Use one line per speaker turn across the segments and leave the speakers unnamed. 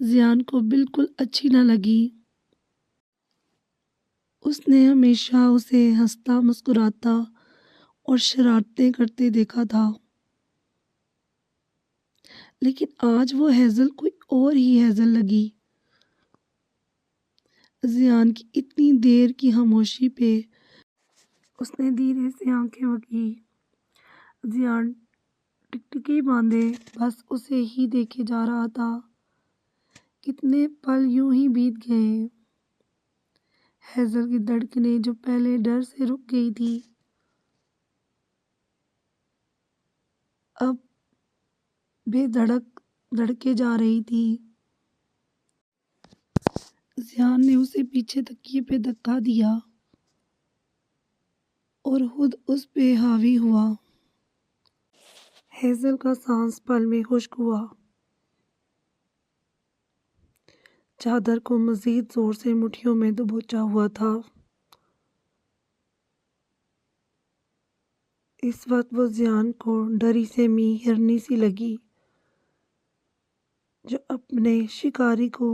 ضیان کو بالکل اچھی نہ لگی۔ اس نے ہمیشہ اسے ہنستا مسکراتا اور شرارتیں کرتے دیکھا تھا، لیکن آج وہ ہیزل کوئی اور ہی ہیزل لگی۔ ضیان کی اتنی دیر کی خاموشی پہ اس نے دھیرے سے آنکھیں بکی۔ ضیان ٹکٹکی باندھے بس اسے ہی دیکھے جا رہا تھا۔ کتنے پل یوں ہی بیت گئے۔ ہیزل کی دھڑکنیں جو پہلے ڈر سے رک گئی تھی اب بے دھڑک دھڑکے جا رہی تھی۔ ضیان نے اسے پیچھے تکیے پہ دھکا دیا اور خود اس پہ حاوی ہوا۔ ہیزل کا سانس پل میں خشک ہوا۔ چادر کو مزید زور سے مٹھیوں میں دبوچا ہوا تھا۔ اس وقت وہ ضیان کو ڈری سہمی ہرنی سی لگی جو اپنے شکاری کو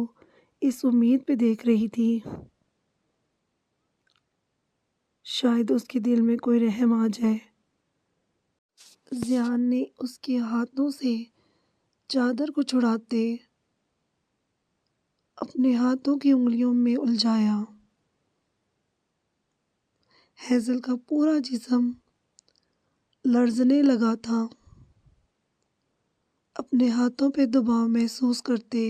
اس امید پہ دیکھ رہی تھی شاید اس کے دل میں کوئی رحم آ جائے۔ ضیان نے اس کے ہاتھوں سے چادر کو چھڑاتے اپنے ہاتھوں کی انگلیوں میں الجھایا۔ ہیزل کا پورا جسم لرزنے لگا تھا اپنے ہاتھوں پہ دباؤ محسوس کرتے۔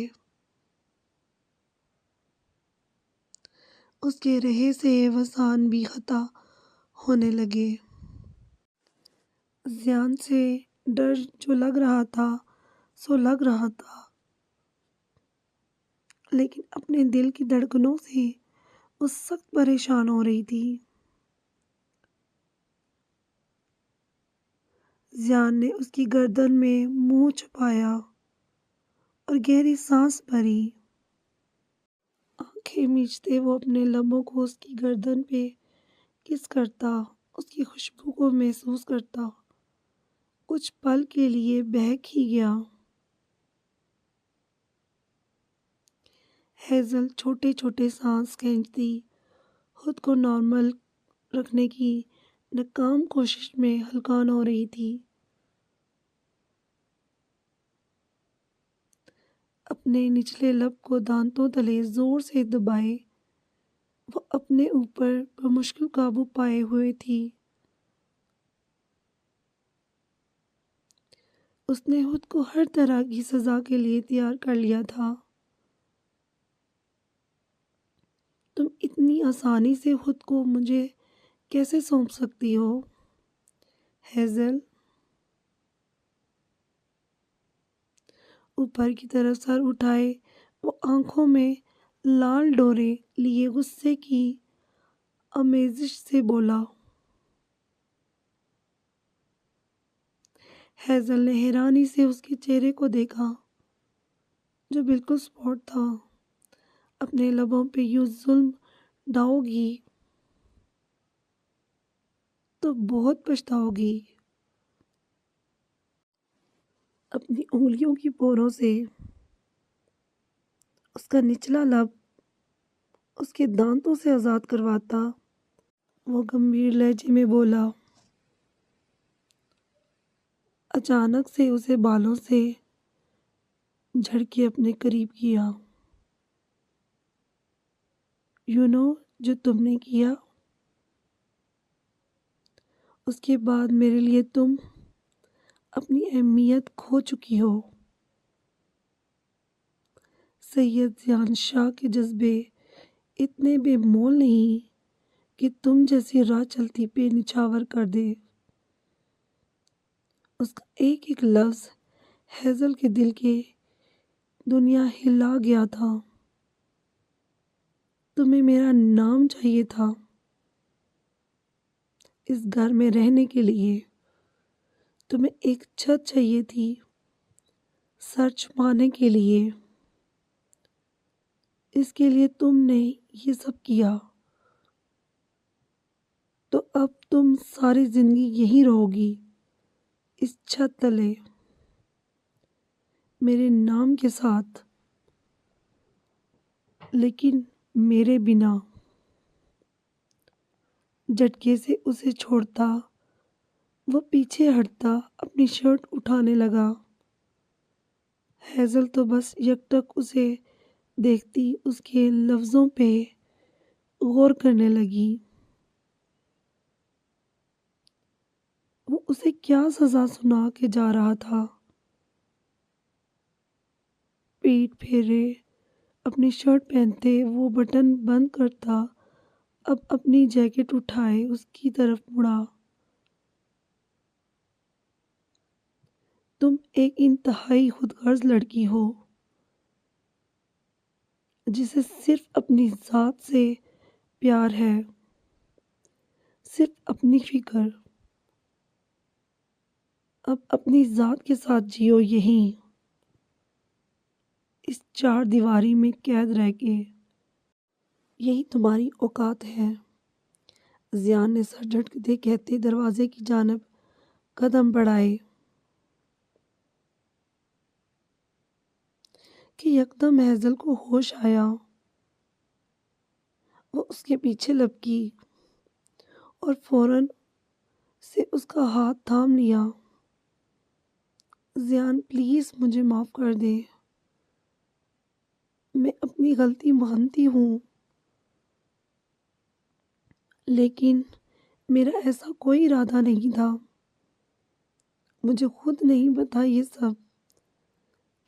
اس کے رہے سے وسان بھی خطا ہونے لگے۔ ضیان سے ڈر جو لگ رہا تھا سو لگ رہا تھا، لیکن اپنے دل کی دھڑکنوں سے وہ سخت پریشان ہو رہی تھی۔ ضیان نے اس کی گردن میں منہ چھپایا اور گہری سانس بھری۔ آنکھیں میچتے وہ اپنے لبوں کو اس کی گردن پہ کس کرتا، اس کی خوشبو کو محسوس کرتا، کچھ پل کے لیے بہک ہی گیا۔ ہیزل چھوٹے چھوٹے سانس کھینچتی خود کو نارمل رکھنے کی ناکام کوشش میں ہلکان ہو رہی تھی۔ اپنے نچلے لب کو دانتوں تلے زور سے دبائے وہ اپنے اوپر بمشکل قابو پائے ہوئے تھی۔ اس نے خود کو ہر طرح کی سزا کے لیے تیار کر لیا تھا۔ تم اتنی آسانی سے خود کو مجھے کیسے سونپ سکتی ہو ہیزل؟ اوپر کی طرف سر اٹھائے وہ آنکھوں میں لال ڈورے لیے غصے کی آمیزش سے بولا۔ ہیزل نے حیرانی سے اس کے چہرے کو دیکھا جو بالکل اسپاٹ تھا۔ اپنے لبوں پہ یوں ظلم ڈھاؤ گی تو بہت پچھتاؤ گی۔ اپنی انگلیوں کی پوروں سے اس کا نچلا لب اس کے دانتوں سے آزاد کرواتا وہ گمبھیر لہجے میں بولا۔ اچانک سے اسے بالوں سے جھڑکے اپنے قریب کیا۔ جو تم نے کیا اس کے بعد میرے لیے تم اپنی اہمیت کھو چکی ہو۔ سید ضیان شاہ کے جذبے اتنے بے مول نہیں کہ تم جیسی راہ چلتی پہ نچھاور کر دے۔ اس کا ایک ایک لفظ ہیزل کے دل کے دنیا ہلا گیا تھا۔ تمہیں میرا نام چاہیے تھا اس گھر میں رہنے کے لیے، تمہیں ایک چھت چاہیے تھی سر چھپانے کے لیے، اس کے لیے تم نے یہ سب کیا، تو اب تم ساری زندگی یہیں رہو گی اس چھت تلے میرے نام کے ساتھ۔ لیکن میرے بنا جھٹکے سے اسے چھوڑتا، وہ پیچھے ہٹتا، اپنی شرٹ اٹھانے لگا۔ ہیزل تو بس یکٹک اسے دیکھتی اس کے لفظوں پہ غور کرنے لگی۔ وہ اسے کیا سزا سنا کے جا رہا تھا؟ پیٹ پھیرے، اپنی شرٹ پہنتے، وہ بٹن بند کرتا، اب اپنی جیکٹ اٹھائے اس کی طرف مڑا۔ تم ایک انتہائی خود غرض لڑکی ہو، جسے صرف اپنی ذات سے پیار ہے، صرف اپنی فکر۔ اب اپنی ذات کے ساتھ جیو، یہیں اس چار دیواری میں قید رہ کے۔ یہی تمہاری اوقات ہے۔ ضیاء نے سر جھٹکتے کہتے دروازے کی جانب قدم بڑھائے کہ یکدم ہیزل کو ہوش آیا۔ وہ اس کے پیچھے لپکی اور فوراً سے اس کا ہاتھ تھام لیا۔ ضیاء پلیز مجھے معاف کر دے، میں اپنی غلطی مانتی ہوں، لیکن میرا ایسا کوئی ارادہ نہیں تھا۔ مجھے خود نہیں پتا یہ سب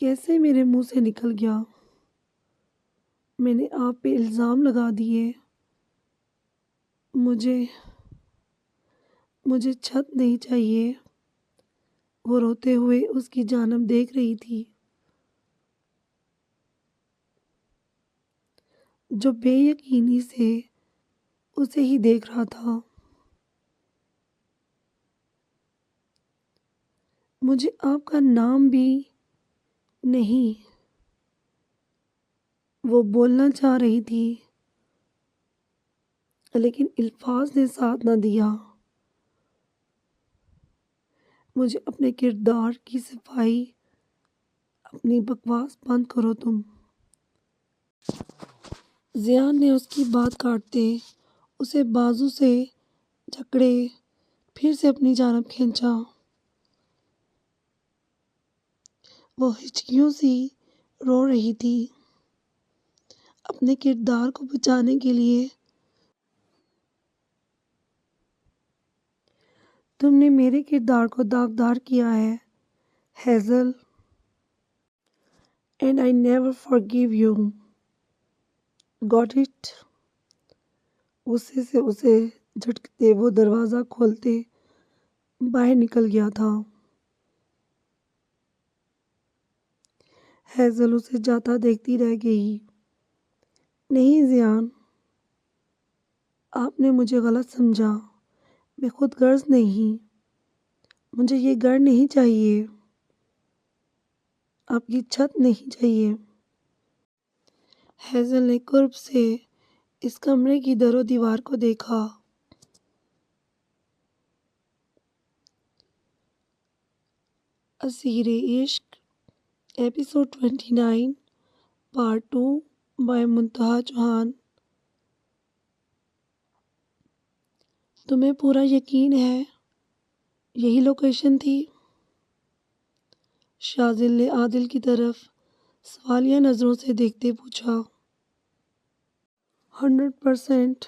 کیسے میرے منہ سے نکل گیا۔ میں نے آپ پہ الزام لگا دیے۔ مجھے چھت نہیں چاہیے۔ وہ روتے ہوئے اس کی جانب دیکھ رہی تھی، جو بے یقینی سے اسے ہی دیکھ رہا تھا۔ مجھے آپ کا نام بھی نہیں، وہ بولنا چاہ رہی تھی لیکن الفاظ نے ساتھ نہ دیا۔ مجھے اپنے کردار کی صفائی، اپنی بکواس بند کرو تم۔ ضیاء نے اس کی بات کاٹتے اسے بازو سے جکڑے، پھر سے اپنی جانب کھینچا۔ وہ ہچکیوں سی رو رہی تھی اپنے کردار کو بچانے کے لیے۔ تم نے میرے کردار کو داغدار کیا ہے hazel, and I never forgive you, got it? غصے سے اسے جھٹکتے وہ دروازہ کھولتے باہر نکل گیا تھا۔ ہیزل اسے جاتا دیکھتی رہ گئی۔ نہیں ضیاء، آپ نے مجھے غلط سمجھا، میں خود غرض نہیں، مجھے یہ گھر نہیں چاہیے، آپ کی چھت نہیں چاہیے۔ ہیزل نے قرب سے اس کمرے کی در و دیوار کو دیکھا۔ اسیر عشق، ایپیسوڈ 29، پارٹ 2 بائے منتہا چوہان۔ تمہیں پورا یقین ہے یہی لوکیشن تھی؟ شاذل نے عادل کی طرف سوالیہ نظروں سے دیکھتے پوچھا۔ 100%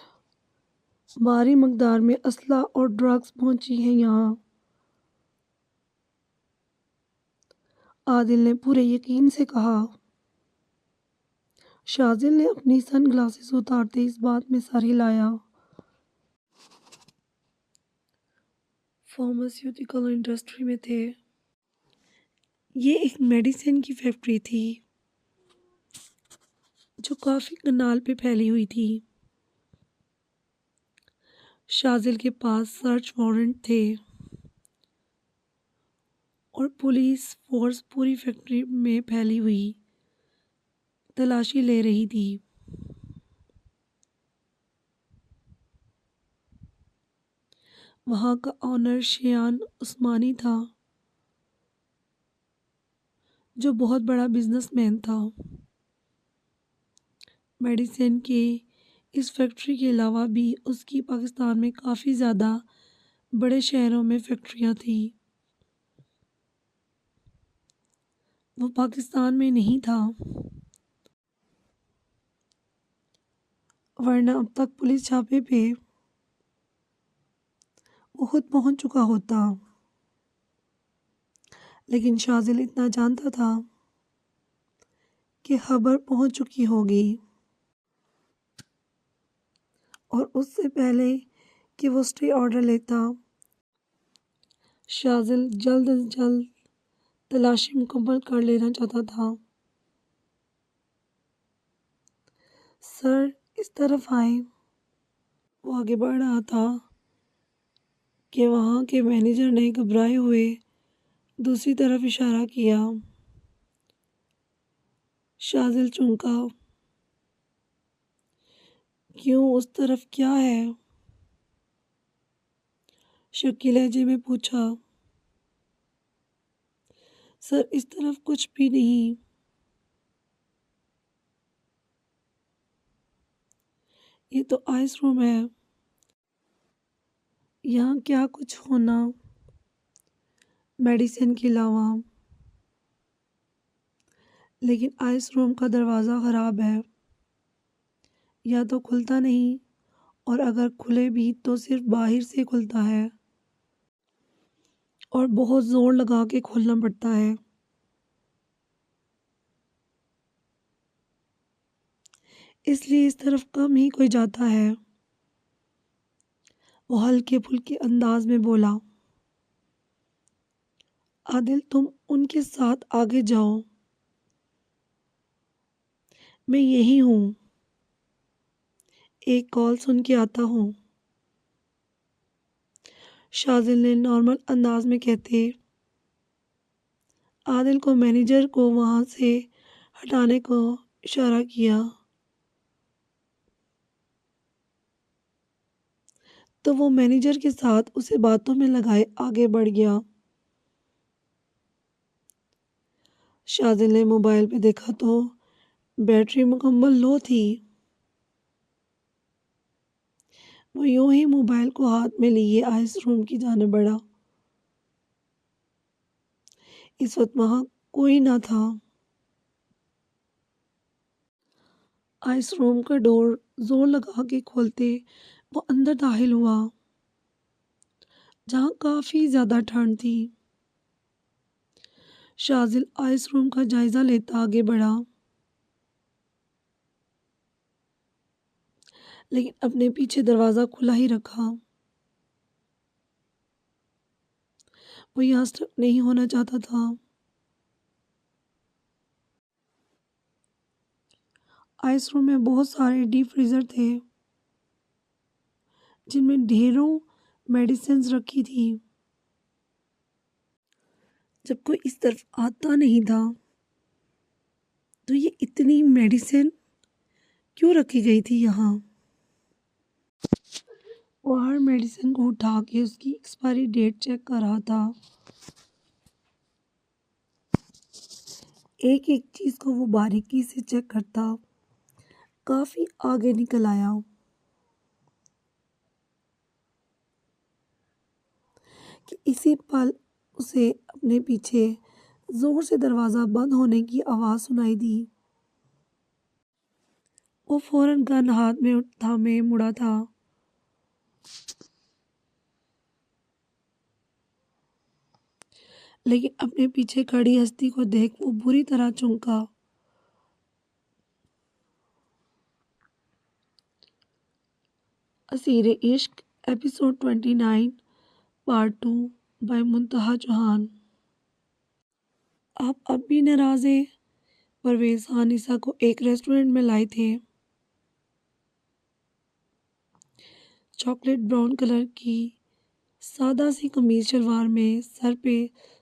بھاری مقدار میں اسلحہ اور ڈرگز پہنچی ہیں یہاں، عادل نے پورے یقین سے کہا۔ شاذل نے اپنی سن گلاسز اتارتے اس بات میں سر ہلایا۔ فارماسیوٹیکل انڈسٹری میں تھے۔ یہ ایک میڈیسن کی فیکٹری تھی جو کافی کنال پہ پھیلی ہوئی تھی۔ شاذل کے پاس سرچ وارنٹ تھے اور پولیس فورس پوری فیکٹری میں پھیلی ہوئی تلاشی لے رہی تھی۔ وہاں کا آنر شیان عثمانی تھا، جو بہت بڑا بزنس مین تھا۔ میڈیسن کے اس فیکٹری کے علاوہ بھی اس کی پاکستان میں کافی زیادہ بڑے شہروں میں فیکٹریاں تھیں۔ وہ پاکستان میں نہیں تھا، ورنہ اب تک پولیس چھاپے پہ وہ خود پہنچ چکا ہوتا۔ لیکن شاذل اتنا جانتا تھا کہ خبر پہنچ چکی ہوگی، اور اس سے پہلے کہ وہ اسٹے آرڈر لیتا، شاذل جلد از جلد تلاشی مکمل کر لینا چاہتا تھا۔ سر اس طرف آئیں۔ وہ آگے بڑھ رہا تھا کہ وہاں کے مینیجر نے گھبرائے ہوئے دوسری طرف اشارہ کیا۔ شاذل چونکا۔ کیوں، اس طرف کیا ہے؟ شکی لہجے میں پوچھا۔ سر اس طرف کچھ بھی نہیں۔ یہ تو آئس روم ہے، یہاں کیا کچھ ہونا میڈیسن کے علاوہ؟ لیکن آئس روم کا دروازہ خراب ہے، یا تو کھلتا نہیں، اور اگر کھلے بھی تو صرف باہر سے کھلتا ہے، اور بہت زور لگا کے کھولنا پڑتا ہے۔ اس لیے اس طرف کم ہی کوئی جاتا ہے۔ وہ ہلکے پھلکے انداز میں بولا۔ عادل تم ان کے ساتھ آگے جاؤ، میں یہی ہوں، ایک کال سن کے آتا ہوں، شاذل نے نارمل انداز میں کہتے عادل کو مینیجر کو وہاں سے ہٹانے کو اشارہ کیا، تو وہ مینیجر کے ساتھ اسے باتوں میں لگائے آگے بڑھ گیا۔ شاذل نے موبائل پہ دیکھا تو بیٹری مکمل لو تھی۔ وہ یوں ہی موبائل کو ہاتھ میں لیے آئس روم کی جانب بڑھا۔ اس وقت وہاں کوئی نہ تھا۔ آئس روم کا ڈور زور لگا کے کھولتے وہ اندر داخل ہوا، جہاں کافی زیادہ ٹھنڈ تھی۔ شاذل آئس روم کا جائزہ لیتا آگے بڑھا، لیکن اپنے پیچھے دروازہ کھلا ہی رکھا۔ وہ یہاں اسٹک نہیں ہونا چاہتا تھا۔ آئس روم میں بہت سارے ڈیپ فریزر تھے، جن میں ڈھیروں میڈیسنز رکھی تھی۔ جب کوئی اس طرف آتا نہیں تھا تو یہ اتنی میڈیسن کیوں رکھی گئی تھی یہاں؟ وہ ہر میڈیسن کو اٹھا کے اس کی ایکسپائری ڈیٹ چیک کر رہا تھا۔ ایک ایک چیز کو وہ باریکی سے چیک کرتا، کافی آگے نکل آیا کہ اسی پل اسے اپنے پیچھے زور سے دروازہ بند ہونے کی آواز سنائی دی۔ وہ فوراً گن ہاتھ میں تھامے مڑا تھا۔ لیکن اپنے پیچھے کھڑی ہستی کو دیکھ وہ بری طرح چونکا۔ اسیر عشق ایپیسوڈ 29 پارٹ 2 بائی منتہا چوہان۔ آپ اب بھی ناراض ہیں؟ پرویز خان کو ایک ریسٹورنٹ میں لائے تھے۔ چاکلیٹ براؤن کلر کی سادہ سی قمیض شلوار میں سر پہ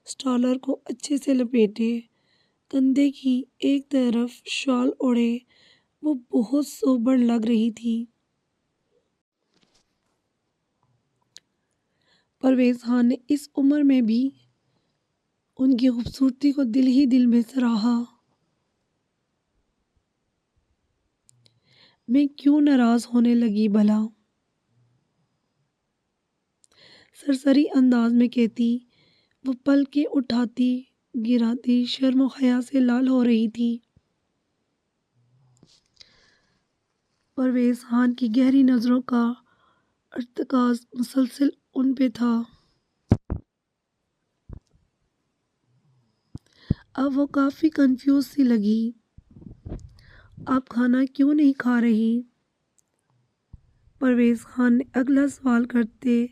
اسٹالر کو اچھے سے لپیٹے، کندھے کی ایک طرف شال اوڑھے وہ بہت سوبر لگ رہی تھی۔ پرویز خان نے اس عمر میں بھی ان کی خوبصورتی کو دل ہی دل میں سراہا۔ میں کیوں ناراض ہونے لگی بھلا؟ سرسری انداز میں کہتی، وہ پل کے اٹھاتی گراتی شرم و حیا سے لال ہو رہی تھی۔ پرویز خان کی گہری نظروں کا ارتکاز مسلسل ان پہ تھا۔ اب وہ کافی کنفیوز سی لگی۔ آپ کھانا کیوں نہیں کھا رہی؟ پرویز خان نے اگلا سوال کرتے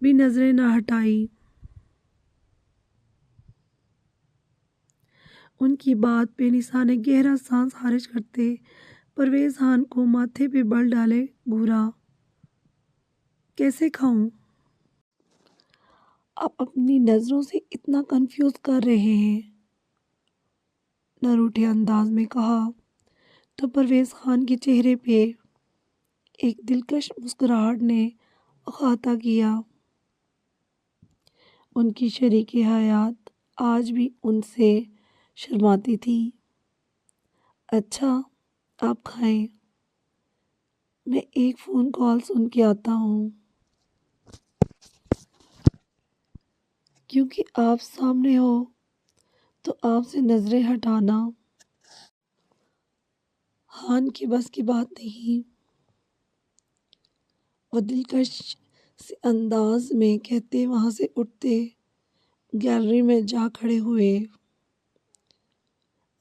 بھی نظریں نہ ہٹائی۔ ان کی بات پہ نثار نے گہرا سانس خارج کرتے پرویز خان کو ماتھے پہ بل ڈالے گھورا۔ کیسے کھاؤں؟ آپ اپنی نظروں سے اتنا کنفیوز کر رہے ہیں، نہ روٹھے انداز میں کہا تو پرویز خان کے چہرے پہ ایک دلکش مسکراہٹ نے احاطہ کیا۔ ان کی شریک حیات آج بھی ان سے شرماتی تھی۔ اچھا آپ کھائیں، میں ایک فون کال سن کے آتا ہوں۔ کیونکہ آپ سامنے ہو تو آپ سے نظریں ہٹانا خان کی بس کی بات نہیں۔ وہ دلکش سے انداز میں کہتے وہاں سے اٹھتے گیلری میں جا کھڑے ہوئے،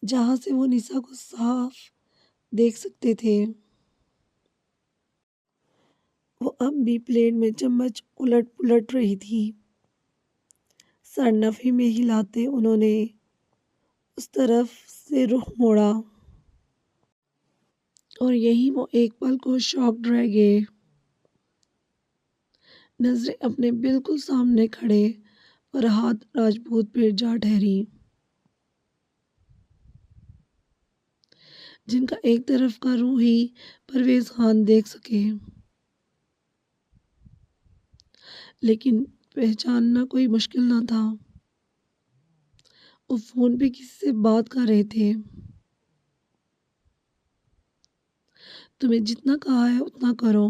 جہاں سے وہ نسا کو صاف دیکھ سکتے تھے۔ وہ اب بھی پلیٹ میں چمچ الٹ پلٹ رہی تھی۔ سر نفی میں ہلاتے انہوں نے اس طرف سے رخ موڑا، اور یہیں وہ ایک پل کو شاکڈ رہ گئے۔ نظریں اپنے بالکل سامنے کھڑے فرحاد راجپوت پہ جا ٹھہری، جن کا ایک طرف کا روح ہی پرویز خان دیکھ سکے، لیکن پہچاننا کوئی مشکل نہ تھا۔ وہ فون پہ کسی سے بات کر رہے تھے۔ تمہیں جتنا کہا ہے اتنا کرو۔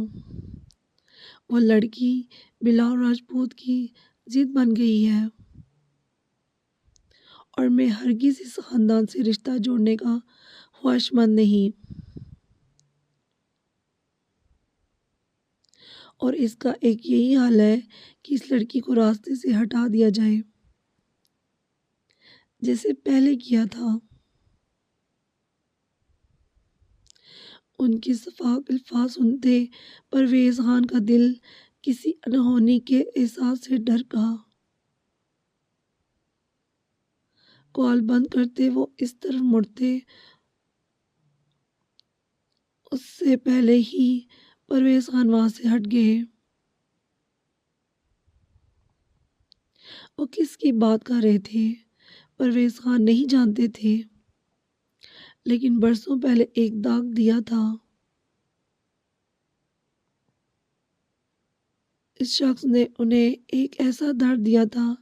وہ لڑکی بلال راجپوت کی ضد بن گئی ہے، اور میں ہرگز اس خاندان سے رشتہ جوڑنے کا خواہشمند نہیں، اور اس کا ایک یہی حل ہے کہ اس لڑکی کو راستے سے ہٹا دیا جائے، جیسے پہلے کیا تھا۔ ان کی صفاق الفاظ سنتے پرویز خان کا دل کسی انہونی کے احساس سے ڈر گا۔ کال بند کرتے وہ اس طرف مڑتے، اس سے پہلے ہی پرویز خان وہاں سے ہٹ گئے۔ وہ کس کی بات کر رہے تھے پرویز خان نہیں جانتے تھے، لیکن برسوں پہلے ایک داغ دیا تھا۔ اس شخص نے انہیں ایک ایسا درد دیا تھا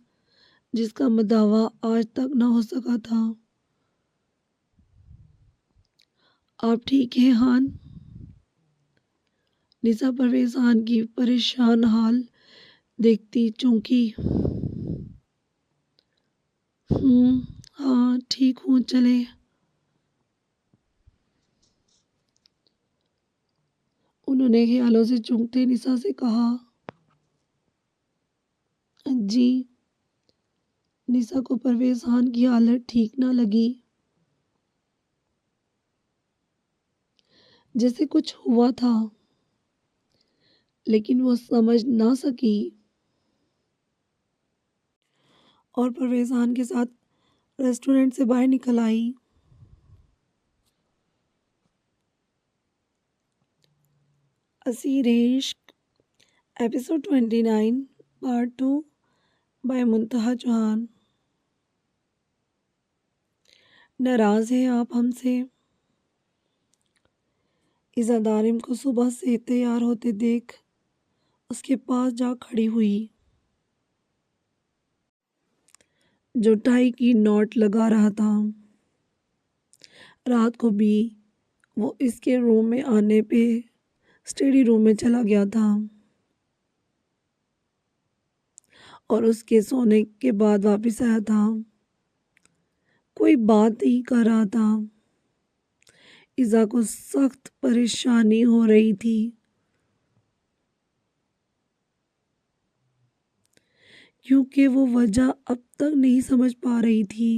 جس کا مداوع آج تک نہ ہو سکا تھا۔ آپ ٹھیک ہیں خان؟ نسا پرویز خان کی پریشان حال دیکھتی چونکی۔ ہاں ٹھیک ہوں، چلیں۔ انہوں نے خیالوں سے چونکتے نسا سے کہا۔ جی۔ نسا کو پرویز خان کی حالت ٹھیک نہ لگی، جیسے کچھ ہوا تھا، لیکن وہ سمجھ نہ سکی، اور پرویز خان کے ساتھ ریسٹورنٹ سے باہر نکل آئی۔ اسیر عشق ایپیسوڈ 29 پارٹ 2 بائی منتہا چوہان۔ ناراض ہیں آپ ہم سے؟ ایزا دارم کو صبح سے تیار ہوتے دیکھ اس کے پاس جا کھڑی ہوئی، جو ٹائی کی نوٹ لگا رہا تھا۔ رات کو بھی وہ اس کے روم میں آنے پہ اسٹڈی روم میں چلا گیا تھا اور اس کے سونے کے بعد واپس آیا تھا۔ کوئی بات نہیں کر رہا تھا۔ ایزا کو سخت پریشانی ہو رہی تھی کیونکہ وہ وجہ اب تک نہیں سمجھ پا رہی تھی۔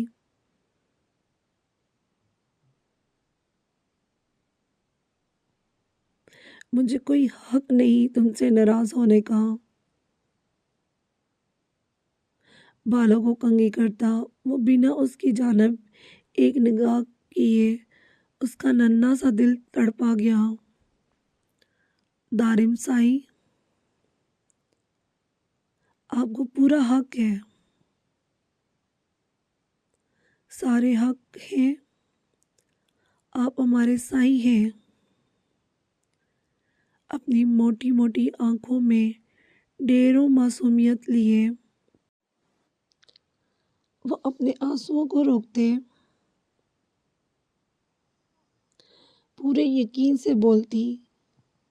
مجھے کوئی حق نہیں تم سے ناراض ہونے کا، بالوں کو کنگھی کرتا وہ بنا اس کی جانب ایک نگاہ کیے اس کا ننھا سا دل تڑپا گیا۔ دارم سائی، آپ کو پورا حق ہے، سارے حق ہیں، آپ ہمارے سائی ہیں۔ اپنی موٹی موٹی آنکھوں میں ڈھیروں معصومیت لیے وہ اپنے آنسوؤں کو روکتے پورے یقین سے بولتی،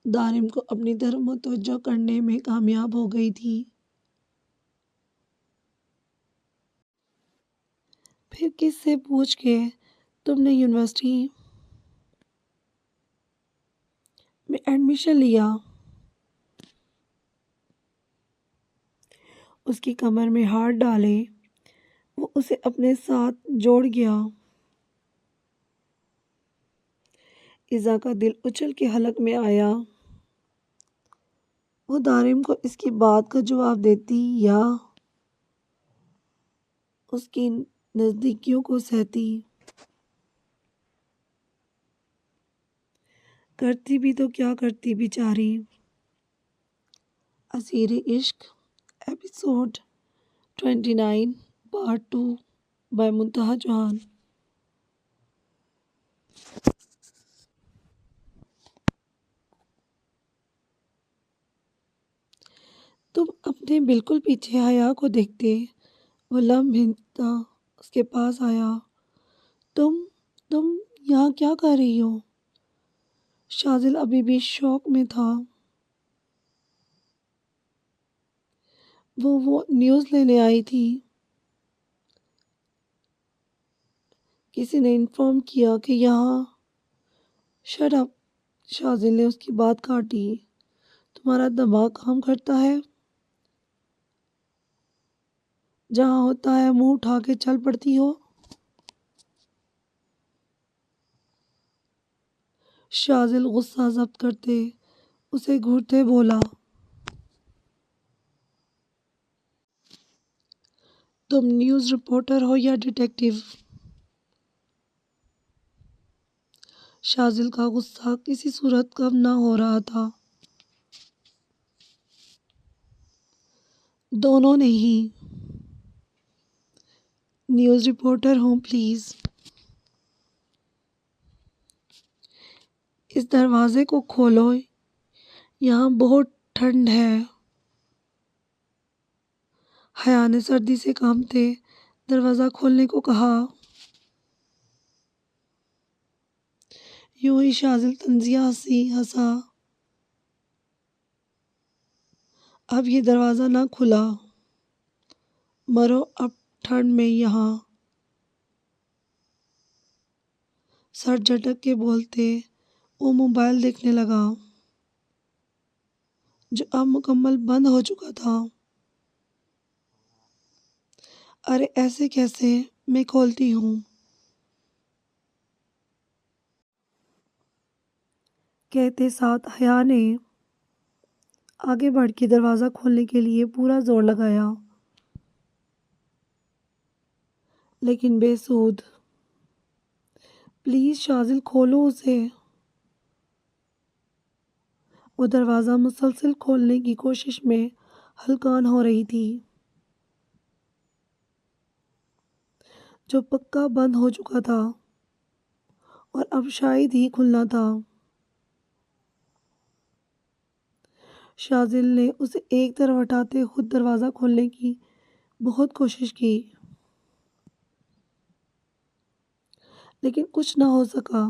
دارم کو اپنی طرف متوجہ کرنے میں کامیاب ہو گئی تھی۔ پھر کس سے پوچھ کے تم نے یونیورسٹی میں ایڈمیشن لیا؟ اس کی کمر میں ہاتھ ڈالے وہ اسے اپنے ساتھ جوڑ گیا۔ ایزا کا دل اچھل کے حلق میں آیا۔ وہ دارم کو اس کی بات کا جواب دیتی یا اس کی نزدیکیوں کو سہتی؟ کرتی بھی تو کیا کرتی بیچاری۔ اسیر عشق ایپیسوڈ 29 پارٹ 2 بائی منتہا جہان۔ تم اپنے بالکل پیچھے حیا کو دیکھتے وہ لمحہ اس کے پاس آیا۔ تم یہاں کیا کر رہی ہو؟ شاذل ابھی بھی شوق میں تھا۔ وہ نیوز لینے آئی تھی، کسی نے انفارم کیا کہ یہاں۔ شٹ اپ، شاذل نے اس کی بات کاٹی، تمہارا دماغ کام کرتا ہے؟ جہاں ہوتا ہے منہ اٹھا کے چل پڑتی ہو۔ شاذل غصہ ضبط کرتے اسے گھورتے بولا، تم نیوز رپورٹر ہو یا ڈیٹیکٹیو؟ شاذل کا غصہ کسی صورت کم نہ ہو رہا تھا۔ دونوں نہیں، نیوز رپورٹر ہوں پلیز۔ اس دروازے کو کھولو، یہاں بہت ٹھنڈ ہے۔ حیا نے سردی سے کانپتے دروازہ کھولنے کو کہا۔ یوں ہی شاذل طنزیہ ہنسا۔ اب یہ دروازہ نہ کھلا، مرو اب ٹھنڈ میں یہاں۔ سر جھٹک کے بولتے وہ موبائل دیکھنے لگا جو اب مکمل بند ہو چکا تھا۔ ارے ایسے کیسے، میں کھولتی ہوں، کہتے ساتھ حیا نے آگے بڑھ کے دروازہ کھولنے کے لیے پورا زور لگایا، لیکن بے سود۔ پلیز شاذل کھولو اسے۔ وہ دروازہ مسلسل کھولنے کی کوشش میں ہلکان ہو رہی تھی جو پکا بند ہو چکا تھا اور اب شاید ہی کھلنا تھا۔ شاذل نے اسے ایک طرف ہٹاتے خود دروازہ کھولنے کی بہت کوشش کی، لیکن کچھ نہ ہو سکا۔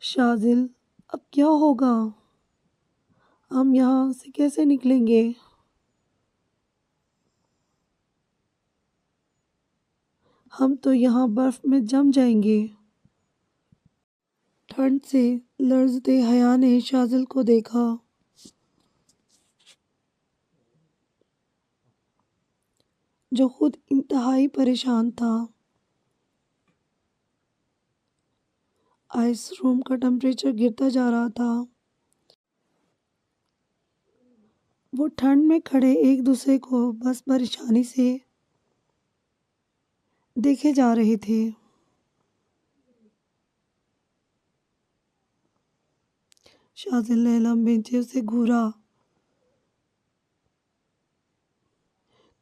شازل اب کیا ہوگا؟ ہم یہاں سے کیسے نکلیں گے؟ ہم تو یہاں برف میں جم جائیں گے۔ ٹھنڈ سے لرزتے حیا نے شازل کو دیکھا جو خود انتہائی پریشان تھا۔ آئس روم کا ٹمپریچر گرتا جا رہا تھا۔ وہ ٹھنڈ میں کھڑے ایک دوسرے کو بس پریشانی سے دیکھے جا رہے تھے۔ شازل نے لمبے سے گھورا۔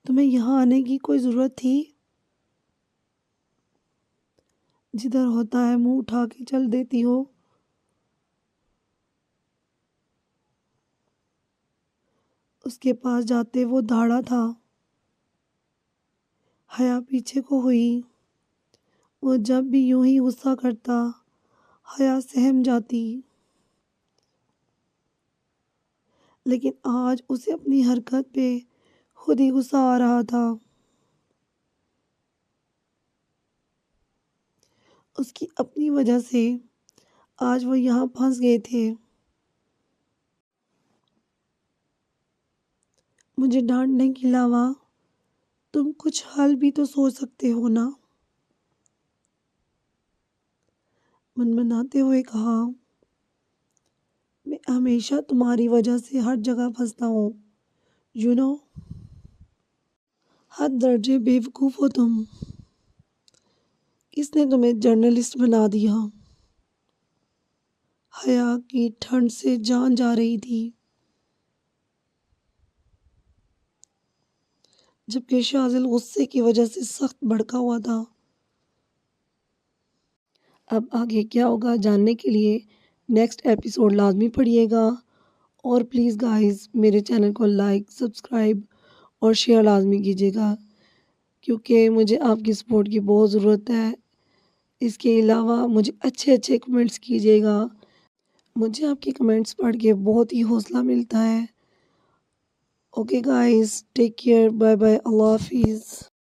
تمہیں یہاں آنے کی کوئی ضرورت تھی؟ جدھر ہوتا ہے منہ اٹھا کے چل دیتی ہو۔ اس کے پاس جاتے وہ دھاڑا تھا۔ حیا پیچھے کو ہوئی۔ وہ جب بھی یوں ہی غصہ کرتا حیا سہم جاتی، لیکن آج اسے اپنی حرکت پہ خود ہی غصہ آ رہا تھا۔ اس کی اپنی وجہ سے آج وہ یہاں پھنس گئے تھے۔ مجھے ڈانٹنے کے علاوہ تم کچھ حل بھی تو سوچ سکتے ہو نا؟ منمناتے ہوئے کہا، میں ہمیشہ تمہاری وجہ سے ہر جگہ پھنستا ہوں، یو نو۔ حد درجے بیوقوف ہو تم۔ کس نے تمہیں جرنلسٹ بنا دیا؟ حیا کی ٹھنڈ سے جان جا رہی تھی، جبکہ شازل غصے کی وجہ سے سخت بھڑکا ہوا تھا۔ اب آگے کیا ہوگا جاننے کے لیے نیکسٹ ایپیسوڈ لازمی پڑھیے گا، اور پلیز گائز میرے چینل کو لائک، سبسکرائب اور شیئر لازمی کیجیے گا، کیونکہ مجھے آپ کی سپورٹ کی بہت ضرورت ہے۔ اس کے علاوہ مجھے اچھے کمنٹس کیجیے گا، مجھے آپ کے کمنٹس پڑھ کے بہت ہی حوصلہ ملتا ہے۔ Okay guys, take care, bye bye, اللہ حافظ۔